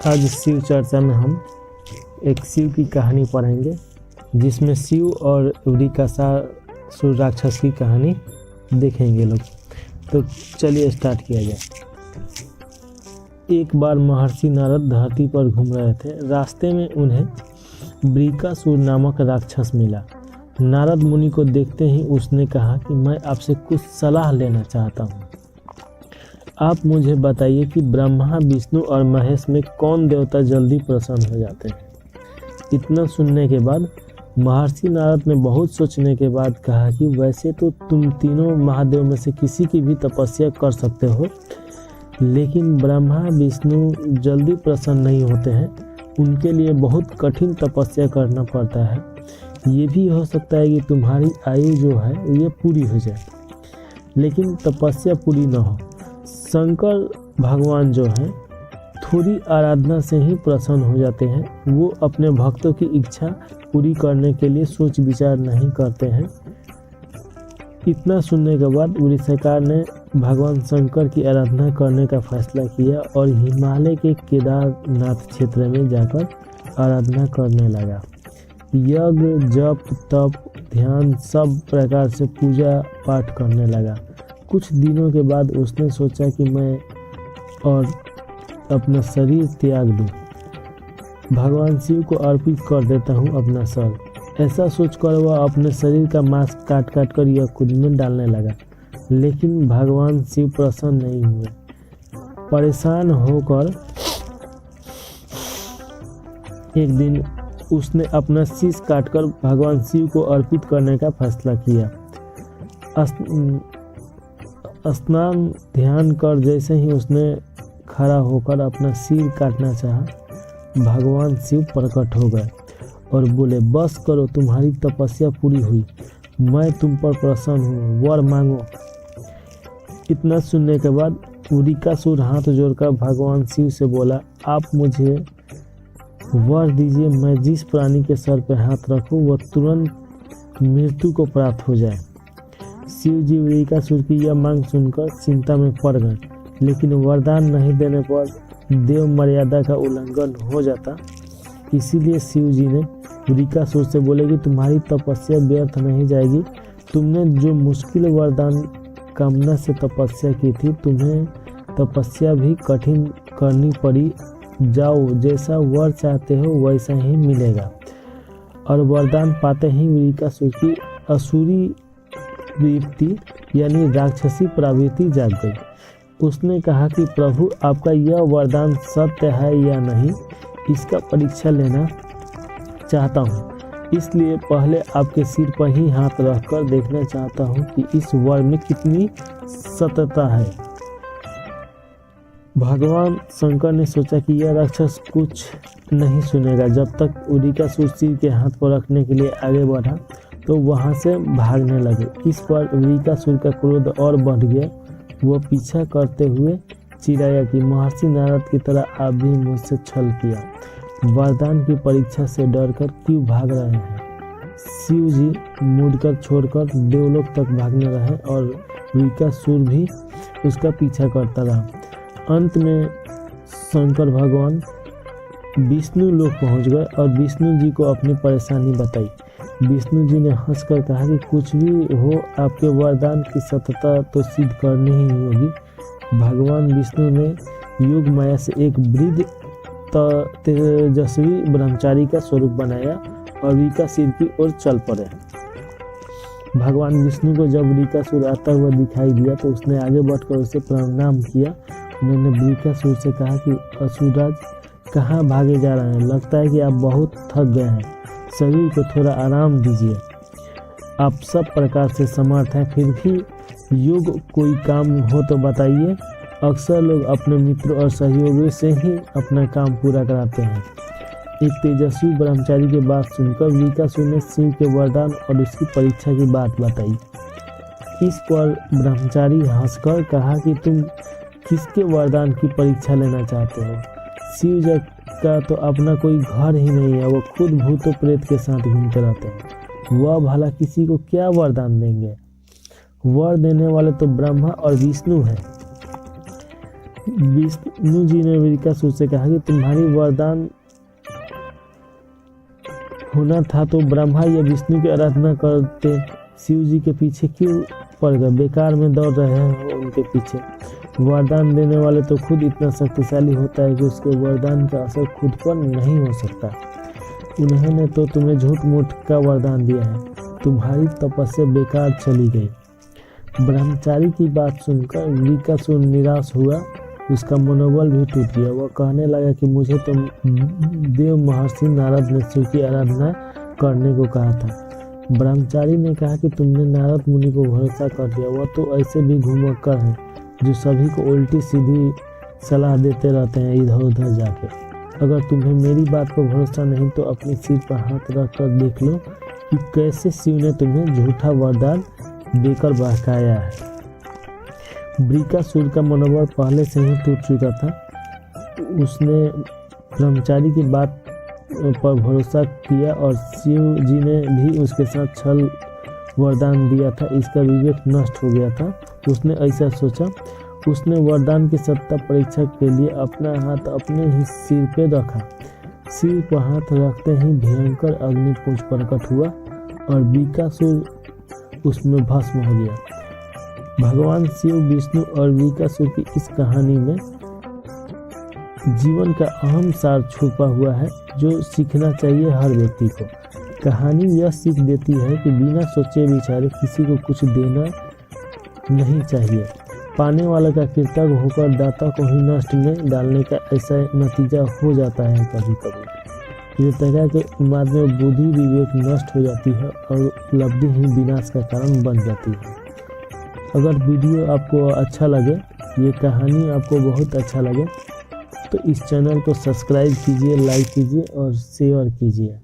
आज शिव चर्चा में हम एक शिव की कहानी पढ़ेंगे, जिसमें शिव और वृकासुर राक्षस की कहानी देखेंगे लोग। तो चलिए स्टार्ट किया जाए। एक बार महर्षि नारद धरती पर घूम रहे थे। रास्ते में उन्हें वृकासुर नामक राक्षस मिला। नारद मुनि को देखते ही उसने कहा कि मैं आपसे कुछ सलाह लेना चाहता हूँ। आप मुझे बताइए कि ब्रह्मा, विष्णु और महेश में कौन देवता जल्दी प्रसन्न हो जाते हैं। इतना सुनने के बाद महर्षि नारद ने बहुत सोचने के बाद कहा कि वैसे तो तुम तीनों महादेव में से किसी की भी तपस्या कर सकते हो, लेकिन ब्रह्मा विष्णु जल्दी प्रसन्न नहीं होते हैं। उनके लिए बहुत कठिन तपस्या करना पड़ता है। ये भी हो सकता है कि तुम्हारी आयु जो है ये पूरी हो जाए, लेकिन तपस्या पूरी न हो। शंकर भगवान जो हैं थोड़ी आराधना से ही प्रसन्न हो जाते हैं। वो अपने भक्तों की इच्छा पूरी करने के लिए सोच विचार नहीं करते हैं। इतना सुनने के बाद वृषकार ने भगवान शंकर की आराधना करने का फैसला किया और हिमालय के केदारनाथ क्षेत्र में जाकर आराधना करने लगा। यज्ञ, जप, तप, ध्यान सब प्रकार से पूजा पाठ करने लगा। कुछ दिनों के बाद उसने सोचा कि मैं और अपना शरीर त्याग दूं, भगवान शिव को अर्पित कर देता हूं अपना सर। ऐसा सोचकर वह अपने शरीर का मांस काट काट कर यह खुद में डालने लगा, लेकिन भगवान शिव प्रसन्न नहीं हुए। परेशान होकर एक दिन उसने अपना शीश काटकर भगवान शिव को अर्पित करने का फैसला किया। स्नान ध्यान कर जैसे ही उसने खड़ा होकर अपना सिर काटना चाहा, भगवान शिव प्रकट हो गए और बोले, बस करो, तुम्हारी तपस्या पूरी हुई, मैं तुम पर प्रसन्न हूँ, वर मांगो। इतना सुनने के बाद वृकासुर हाथ जोड़कर भगवान शिव से बोला, आप मुझे वर दीजिए, मैं जिस प्राणी के सर पर हाथ रखूं वह तुरंत मृत्यु को प्राप्त हो जाए। शिव जी वृकासुर की यह मांग सुनकर चिंता में पड़ गए, लेकिन वरदान नहीं देने पर देव मर्यादा का उल्लंघन हो जाता। इसीलिए शिव जी ने वृकासुर से बोले कि तुम्हारी तपस्या व्यर्थ नहीं जाएगी। तुमने जो मुश्किल वरदान कामना से तपस्या की थी, तुम्हें तपस्या भी कठिन करनी पड़ी। जाओ, जैसा वर चाहते हो वैसा ही मिलेगा। और वरदान पाते ही वृकासुर की असुरी वृत्ति यानी राक्षसी प्रवृत्ति जाग गई। उसने कहा कि प्रभु, आपका यह वरदान सत्य है या नहीं, इसका परीक्षा लेना चाहता हूँ। इसलिए पहले आपके सिर पर ही हाथ रखकर देखना चाहता हूँ कि इस वर में कितनी सत्यता है। भगवान शंकर ने सोचा कि यह राक्षस कुछ नहीं सुनेगा। जब तक वृकासुर सिर के हाथ पर रखने के लिए आगे बढ़ा तो वहां से भागने लगे। इस पर वृकासुर का क्रोध और बढ़ गया। वह पीछा करते हुए चिल्लाया कि महर्षि नारद की तरह आप भी मुझसे छल किया। वरदान की परीक्षा से डरकर क्यों भाग रहे हैं। शिव जी मुड़कर छोड़कर देवलोक तक भागने रहे और वृकासुर भी उसका पीछा करता रहा। अंत में शंकर भगवान विष्णु लोक पहुंच गए और विष्णु जी को अपनी परेशानी बताई। विष्णु जी ने हंसकर कहा कि कुछ भी हो, आपके वरदान की सत्यता तो सिद्ध करनी ही होगी। भगवान विष्णु ने योग माया से एक वृद्ध तेजस्वी ब्रह्मचारी का स्वरूप बनाया और वृकासुर की ओर चल पड़े। भगवान विष्णु को जब वृकासुर आता हुआ दिखाई दिया तो उसने आगे बढ़कर उसे प्रणाम किया। उन्होंने वृकासुर से कहा कि असुरराज, कहाँ भागे जा रहे हैं? लगता है कि आप बहुत थक गए हैं, शरीर को थोड़ा आराम दीजिए। आप सब प्रकार से समर्थ हैं, फिर भी योग कोई काम हो तो बताइए। अक्सर लोग अपने मित्रों और सहयोगियों से ही अपना काम पूरा कराते हैं। एक तेजस्वी ब्रह्मचारी की बात सुनकर वृकासुर ने शिव के वरदान और उसकी परीक्षा की बात बताई। इस पर ब्रह्मचारी हंसकर कहा कि तुम किसके वरदान की परीक्षा लेना चाहते हो? शिव जी का तो अपना कोई घर ही नहीं है, वो खुद भूतों प्रेत के साथ घूमते रहते हैं। वह भला किसी को क्या वरदान देंगे? वर देने वाले तो ब्रह्मा और विष्णु हैं। विष्णु जी ने वृकासुर से कहा कि तुम्हारी वरदान होना था तो ब्रह्मा या विष्णु की आराधना करते, शिव जी के पीछे क्यों पड़ गए, बेकार में दौड़ रहे हैं उनके पीछे। वरदान देने वाले तो खुद इतना शक्तिशाली होता है कि उसके वरदान का असर खुद पर नहीं हो सकता। उन्होंने तो तुम्हें झूठ मूठ का वरदान दिया है, तुम्हारी तपस्या बेकार चली गई। ब्रह्मचारी की बात सुनकर वृकासुर निराश हुआ, उसका मनोबल भी टूट गया। वह कहने लगा कि मुझे तो देव महर्षि नारद ने शिव की आराधना करने को कहा था। ब्रह्मचारी ने कहा कि तुमने नारद मुनि को भरोसा कर दिया, वह तो ऐसे भी घुमक्कड़ हैं जो सभी को उल्टी सीधी सलाह देते रहते हैं इधर उधर जाके। अगर तुम्हें मेरी बात पर भरोसा नहीं तो अपने सिर पर हाथ रख कर देख लो कि कैसे शिव ने तुम्हें झूठा वरदान देकर बहकाया है। वृकासुर का मनोबल पहले से ही टूट चुका था। उसने ब्रह्मचारी की बात पर भरोसा किया और शिव जी ने भी उसके साथ छल वरदान दिया था, इसका विवेक नष्ट हो गया था। उसने ऐसा सोचा। उसने वरदान की सत्ता परीक्षा के लिए अपना हाथ अपने ही सिर पे रखा। सिर पर हाथ रखते ही भयंकर अग्निपुंज प्रकट हुआ और वृकासुर उसमें भस्म हो गया। भगवान शिव, विष्णु और वृकासुर की इस कहानी में जीवन का अहम सार छुपा हुआ है जो सीखना चाहिए हर व्यक्ति को। कहानी यह सीख देती है कि बिना सोचे विचारे किसी को कुछ देना नहीं चाहिए। पाने वाले का कृतज्ञ होकर दाता को ही नष्ट में डालने का ऐसा नतीजा हो जाता है कभी कभी। कृतज्ञता के बाद में बुद्धि विवेक नष्ट हो जाती है और उपलब्धि ही विनाश का कारण बन जाती है। अगर वीडियो आपको अच्छा लगे, ये कहानी आपको बहुत अच्छा लगे तो इस चैनल को सब्सक्राइब कीजिए, लाइक कीजिए और शेयर कीजिए।